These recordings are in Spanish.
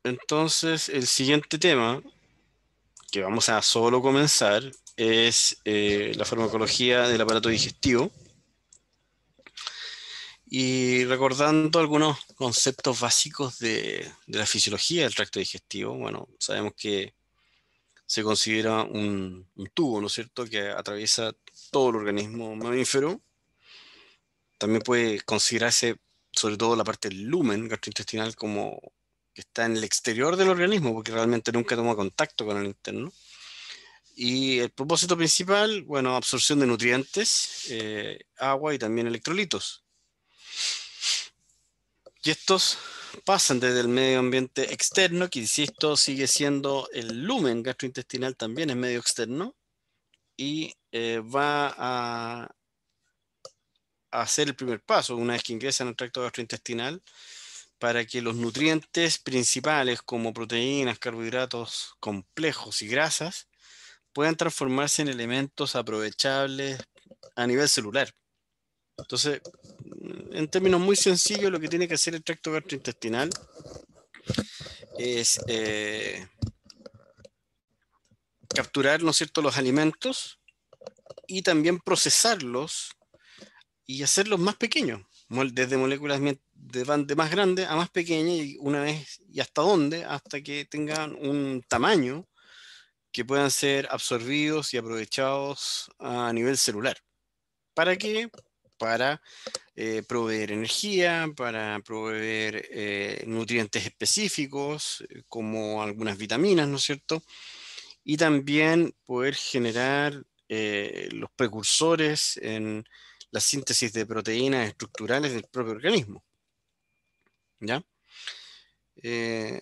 Entonces, el siguiente tema que vamos a solo comenzar es la farmacología del aparato digestivo y recordando algunos conceptos básicos de la fisiología del tracto digestivo. Bueno, sabemos que se considera un tubo, ¿no es cierto?, que atraviesa todo el organismo mamífero. También puede considerarse, sobre todo la parte del lumen gastrointestinal, como que está en el exterior del organismo, porque realmente nunca toma contacto con el interno. Y el propósito principal, bueno, absorción de nutrientes, agua y también electrolitos. Y estos pasan desde el medio ambiente externo, que insisto, sigue siendo el lumen gastrointestinal, también es medio externo, y va a hacer el primer paso una vez que ingresa en el tracto gastrointestinal para que los nutrientes principales como proteínas, carbohidratos complejos y grasas puedan transformarse en elementos aprovechables a nivel celular. Entonces, en términos muy sencillos, lo que tiene que hacer el tracto gastrointestinal es capturar, ¿no es cierto?, los alimentos y también procesarlos y hacerlos más pequeños, desde moléculas de más grande a más pequeña y una vez y hasta dónde, hasta que tengan un tamaño que puedan ser absorbidos y aprovechados a nivel celular. ¿Para qué? Para proveer energía, para proveer nutrientes específicos, como algunas vitaminas, ¿no es cierto? Y también poder generar los precursores en la síntesis de proteínas estructurales del propio organismo, ¿ya? Eh,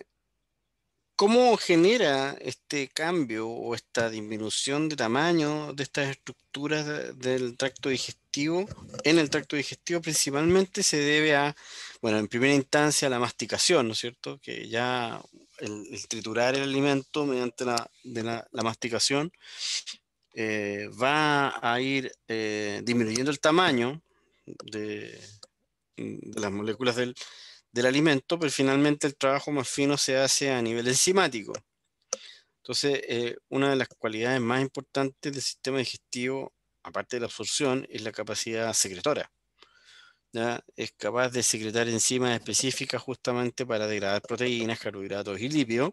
¿Cómo genera este cambio o esta disminución de tamaño de estas estructuras del tracto digestivo? En el tracto digestivo principalmente se debe a, bueno, en primera instancia a la masticación, ¿no es cierto? Que ya el triturar el alimento mediante la masticación va a ir disminuyendo el tamaño de, de las moléculas del alimento, pero finalmente el trabajo más fino se hace a nivel enzimático. Entonces, una de las cualidades más importantes del sistema digestivo, aparte de la absorción, es la capacidad secretora. ¿Ya? Es capaz de secretar enzimas específicas justamente para degradar proteínas, carbohidratos y lípidos.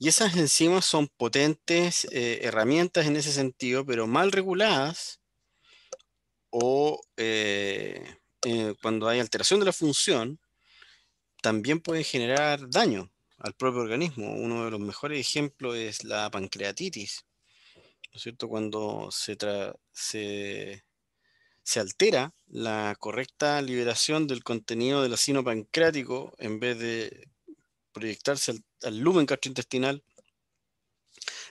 Y esas enzimas son potentes herramientas en ese sentido, pero mal reguladas o cuando hay alteración de la función, también pueden generar daño al propio organismo. Uno de los mejores ejemplos es la pancreatitis, ¿no es cierto? Cuando se altera la correcta liberación del contenido del ácido pancreático, en vez de proyectarse al lumen gastrointestinal,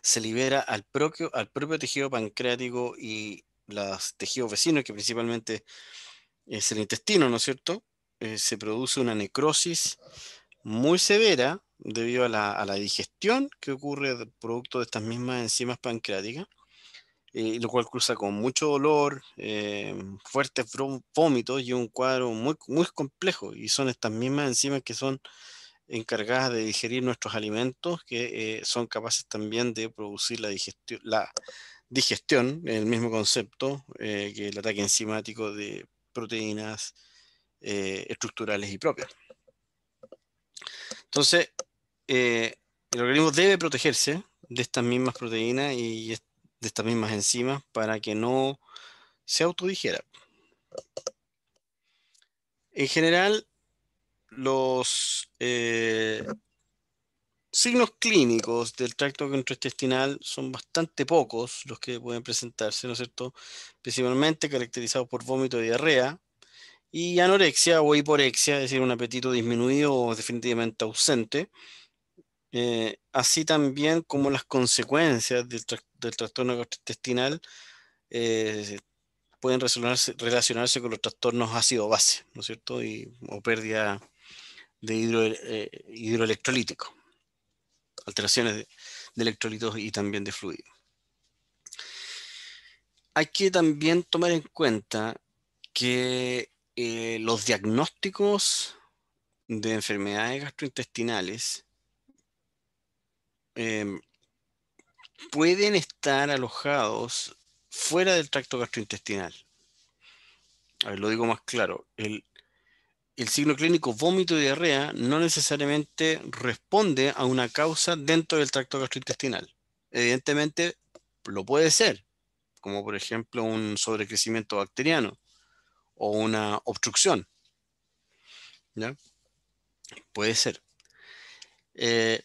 se libera al propio tejido pancreático y los tejidos vecinos, que principalmente es el intestino, ¿no es cierto? Se produce una necrosis muy severa debido a la digestión que ocurre producto de estas mismas enzimas pancreáticas, lo cual cruza con mucho dolor, fuertes vómitos y un cuadro muy, muy complejo. Y son estas mismas enzimas que son encargadas de digerir nuestros alimentos, que son capaces también de producir la digestión, el mismo concepto que el ataque enzimático de proteínas estructurales y propias. Entonces, el organismo debe protegerse de estas mismas proteínas y de estas mismas enzimas para que no se autodigiera. En general, los signos clínicos del tracto gastrointestinal son bastante pocos los que pueden presentarse, ¿no es cierto? Principalmente caracterizados por vómito y diarrea, y anorexia o hiporexia, es decir, un apetito disminuido o definitivamente ausente, así también como las consecuencias del trastorno gastrointestinal eh, pueden relacionarse con los trastornos ácido-base, ¿no es cierto? O pérdida de hidroelectrolítico, alteraciones de electrolitos y también de fluido. Hay que también tomar en cuenta que los diagnósticos de enfermedades gastrointestinales em, pueden estar alojados fuera del tracto gastrointestinal. A ver, lo digo más claro. El signo clínico vómito y diarrea no necesariamente responde a una causa dentro del tracto gastrointestinal. Evidentemente, lo puede ser, como por ejemplo un sobrecrecimiento bacteriano o una obstrucción, ¿ya? Puede ser. Eh,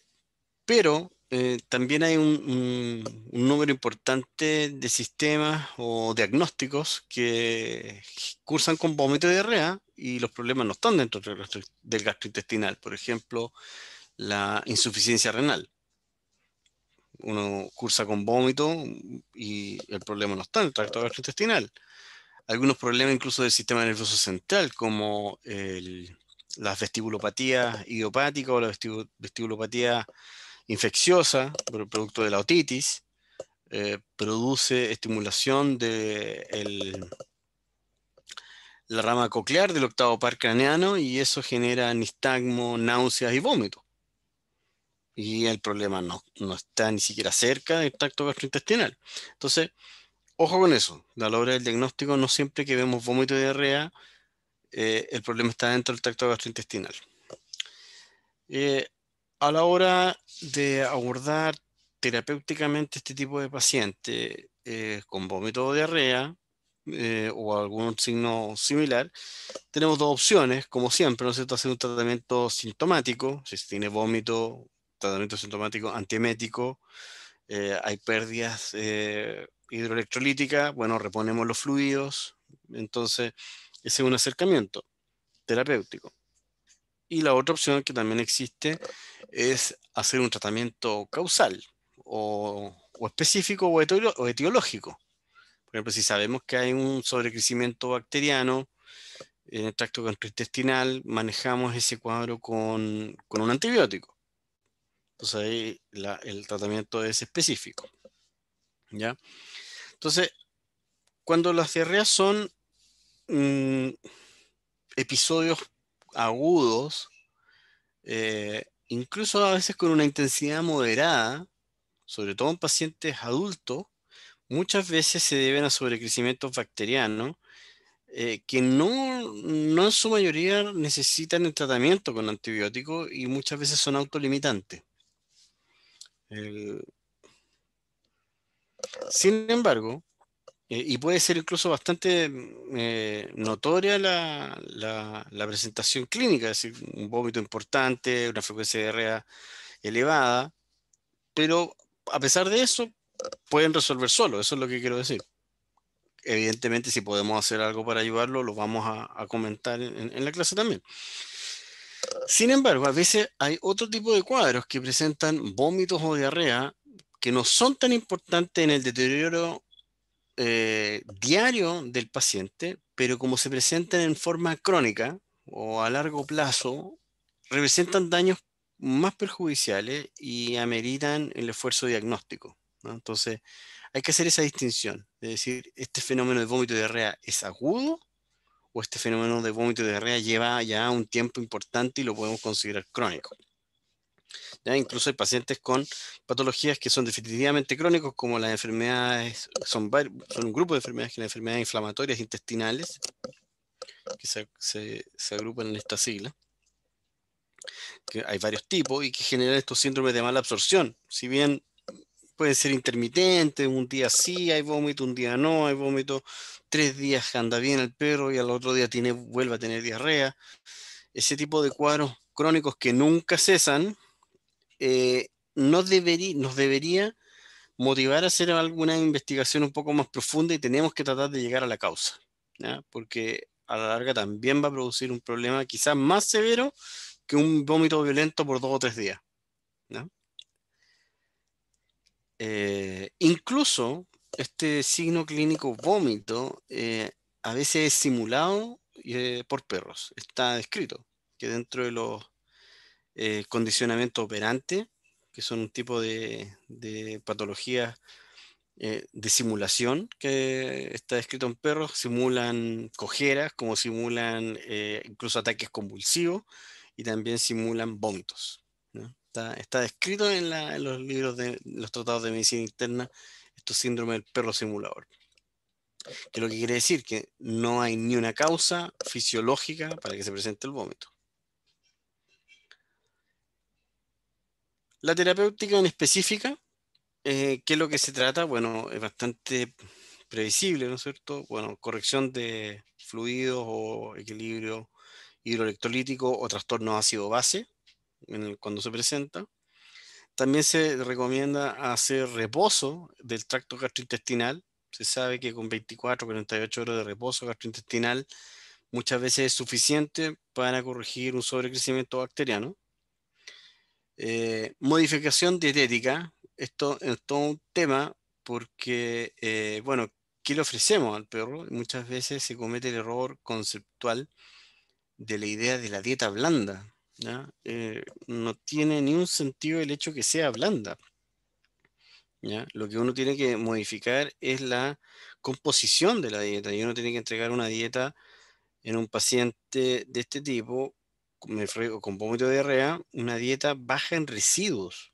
pero también hay un número importante de sistemas o diagnósticos que cursan con vómito y diarrea y los problemas no están dentro del gastrointestinal. Por ejemplo, la insuficiencia renal. Uno cursa con vómito y el problema no está en el tracto gastrointestinal. Algunos problemas incluso del sistema nervioso central, como las vestibulopatías idiopáticas o la vestibulopatía infecciosa, por producto de la otitis, produce estimulación de la rama coclear del octavo par craneano y eso genera nistagmo, náuseas y vómito. Y el problema no está ni siquiera cerca del tracto gastrointestinal. Entonces, ojo con eso. A la hora del diagnóstico, no siempre que vemos vómito y diarrea, el problema está dentro del tracto gastrointestinal. Eh, a la hora de abordar terapéuticamente este tipo de paciente con vómito o diarrea o algún signo similar, tenemos dos opciones, como siempre, ¿no es cierto? Hacer un tratamiento sintomático, si se tiene vómito, tratamiento sintomático antiemético, hay pérdidas hidroelectrolíticas, bueno, reponemos los fluidos, entonces ese es un acercamiento terapéutico. Y la otra opción que también existe es hacer un tratamiento causal o específico o etiológico. Por ejemplo, si sabemos que hay un sobrecrecimiento bacteriano en el tracto gastrointestinal, manejamos ese cuadro con un antibiótico. Entonces ahí el tratamiento es específico, ¿ya? Entonces, cuando las diarreas son mm, episodios agudos, incluso a veces con una intensidad moderada, sobre todo en pacientes adultos, muchas veces se deben a sobrecrecimientos bacterianos que no en su mayoría necesitan el tratamiento con antibióticos y muchas veces son autolimitantes. El- Sin embargo, y puede ser incluso bastante notoria la presentación clínica, es decir, un vómito importante, una frecuencia de diarrea elevada, pero a pesar de eso, pueden resolver solo, eso es lo que quiero decir. Evidentemente, si podemos hacer algo para ayudarlo, lo vamos a comentar en la clase también. Sin embargo, a veces hay otro tipo de cuadros que presentan vómitos o diarrea que no son tan importantes en el deterioro diario del paciente, pero como se presentan en forma crónica o a largo plazo, representan daños más perjudiciales y ameritan el esfuerzo diagnóstico, ¿no? Entonces, hay que hacer esa distinción, de decir, ¿este fenómeno de vómito y diarrea es agudo o este fenómeno de vómito y diarrea lleva ya un tiempo importante y lo podemos considerar crónico? ¿Ya? Incluso hay pacientes con patologías que son definitivamente crónicos, como las enfermedades, son un grupo de enfermedades que las enfermedades inflamatorias intestinales, que se agrupan en esta sigla, que hay varios tipos y que generan estos síndromes de mala absorción. Si bien pueden ser intermitentes, un día sí hay vómito, un día no hay vómito, 3 días anda bien el perro y al otro día vuelve a tener diarrea. Ese tipo de cuadros crónicos que nunca cesan, nos debería motivar a hacer alguna investigación un poco más profunda y tenemos que tratar de llegar a la causa, ¿ya? Porque a la larga también va a producir un problema quizás más severo que un vómito violento por 2 o 3 días, ¿ya? Incluso este signo clínico vómito a veces es simulado por perros. Está descrito que dentro de los condicionamientos operantes, que son un tipo de patologías de simulación que está descrito en perros, simulan cojeras, como simulan incluso ataques convulsivos, y también simulan vómitos, ¿no? Está descrito en los libros de los tratados de medicina interna, estos síndromes del perro simulador. Que lo que quiere decir que no hay ni una causa fisiológica para que se presente el vómito. La terapéutica en específica, ¿qué es lo que se trata? Bueno, es bastante previsible, ¿no es cierto? Bueno, corrección de fluidos o equilibrio hidroelectrolítico o trastorno ácido-base cuando se presenta. También se recomienda hacer reposo del tracto gastrointestinal. Se sabe que con 24 48 horas de reposo gastrointestinal muchas veces es suficiente para corregir un sobrecrecimiento bacteriano. Modificación dietética. Esto es todo un tema porque, bueno, ¿qué le ofrecemos al perro? Muchas veces se comete el error conceptual de la idea de la dieta blanda, ¿ya? No tiene ni un sentido el hecho que sea blanda, ¿ya? Lo que uno tiene que modificar es la composición de la dieta y uno tiene que entregar una dieta en un paciente de este tipo, con vómito de diarrea, una dieta baja en residuos,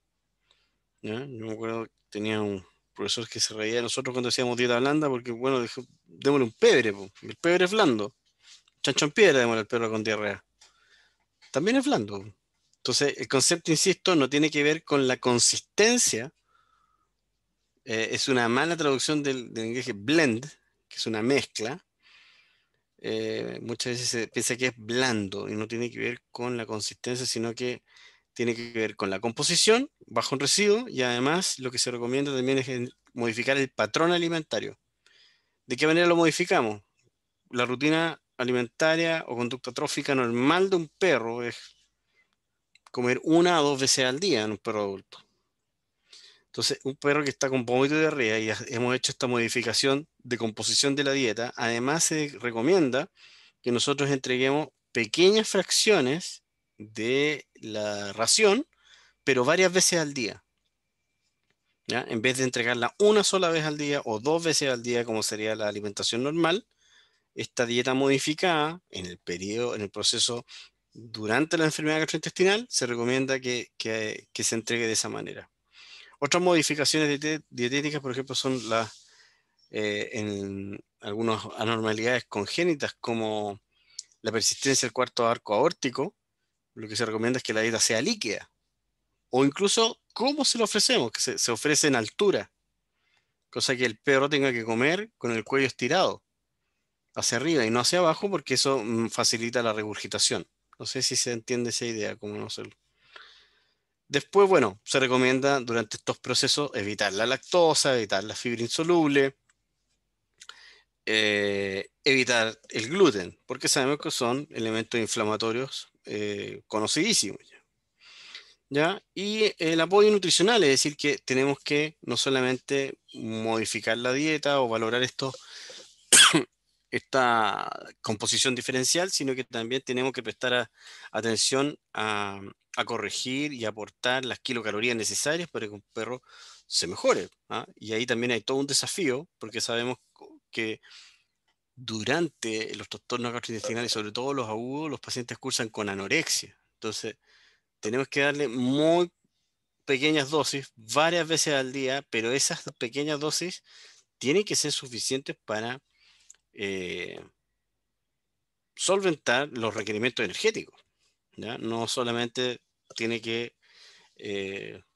¿ya? Yo me acuerdo que tenía un profesor que se reía de nosotros cuando decíamos dieta blanda porque, bueno, démosle un pebre, po. El pebre es blando. Chancho en piedra, démosle al perro con diarrea. También es blando. Entonces, el concepto, insisto, no tiene que ver con la consistencia. Es una mala traducción del inglés blend, que es una mezcla. Muchas veces se piensa que es blando y no tiene que ver con la consistencia, sino que tiene que ver con la composición, bajo en residuo, y además lo que se recomienda también es modificar el patrón alimentario. ¿De qué manera lo modificamos? La rutina alimentaria o conducta trófica normal de un perro es comer 1 a 2 veces al día en un perro adulto. Entonces, un perro que está con vómito y diarrea y hemos hecho esta modificación de composición de la dieta, además se recomienda que nosotros entreguemos pequeñas fracciones de la ración, pero varias veces al día, ¿ya? En vez de entregarla una sola vez al día o 2 veces al día, como sería la alimentación normal, esta dieta modificada en el periodo, en el proceso durante la enfermedad gastrointestinal, se recomienda que se entregue de esa manera. Otras modificaciones dietéticas, por ejemplo, son en algunas anormalidades congénitas como la persistencia del cuarto arco aórtico. Lo que se recomienda es que la dieta sea líquida o incluso cómo se lo ofrecemos, que se ofrece en altura, cosa que el perro tenga que comer con el cuello estirado hacia arriba y no hacia abajo porque eso facilita la regurgitación. No sé si se entiende esa idea, cómo no hacerlo. Después, bueno, se recomienda durante estos procesos evitar la lactosa, evitar la fibra insoluble, evitar el gluten, porque sabemos que son elementos inflamatorios conocidísimos. ¿Ya? Y el apoyo nutricional, es decir, que tenemos que no solamente modificar la dieta o valorar esta composición diferencial, sino que también tenemos que prestar atención a corregir y aportar las kilocalorías necesarias para que un perro se mejore, ¿ah? Y ahí también hay todo un desafío, porque sabemos que durante los trastornos gastrointestinales, sobre todo los agudos, los pacientes cursan con anorexia. Entonces, tenemos que darle muy pequeñas dosis, varias veces al día, pero esas pequeñas dosis tienen que ser suficientes para eh, solventar los requerimientos energéticos, ¿ya? No solamente tiene que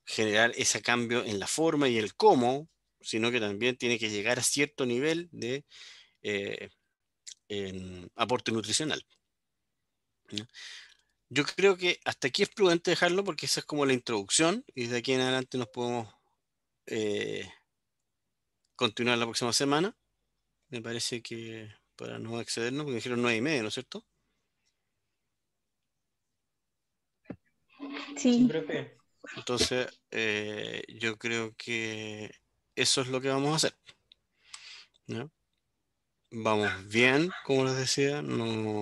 generar ese cambio en la forma y el cómo, sino que también tiene que llegar a cierto nivel de eh, aporte nutricional, ¿ya? Yo creo que hasta aquí es prudente dejarlo porque esa es como la introducción y de aquí en adelante nos podemos eh, continuar la próxima semana. Me parece que para no excedernos, porque dijeron 9:30, ¿no es cierto? Sí, Sí, profe. Entonces, yo creo que eso es lo que vamos a hacer, ¿ya? Vamos bien, como les decía, no,